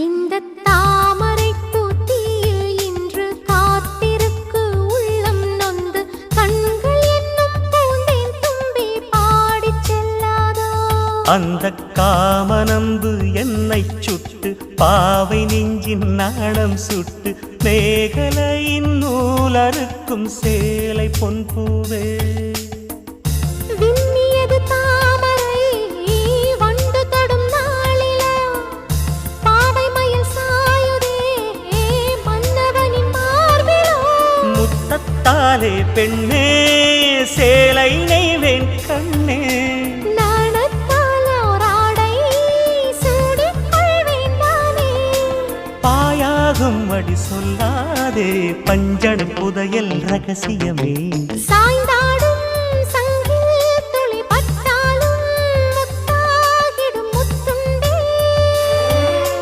இந்த தாமரை பூத்தியில் இன்று காத்திருக்கு உள்ளம் நொந்து கண்கள் என்னும் பூந்தேன் தும்பி பாடிச் செல்லாதோ அந்த காமனம்பு என்னை சுட்டு பாவை நெஞ்சின் நாணம் சுட்டு மேகலையின் நூலறுக்கும் சேலை பொன்பூவே விண்ணியது தாமரை வண்டு தொடும் நாளிலா பாவை மயில் சாயுதே மன்னவனின் மார்பிலோ முத்தத்தாலே பெண்ணே சேலை நெய்வேன் கண்ணே நாணத்தால் ஓராடை சூடிக் கொள்வேன் நானே பாயாகும் அடி சொல்லாதே பஞ்சண புதையல் ரகசியமே சாய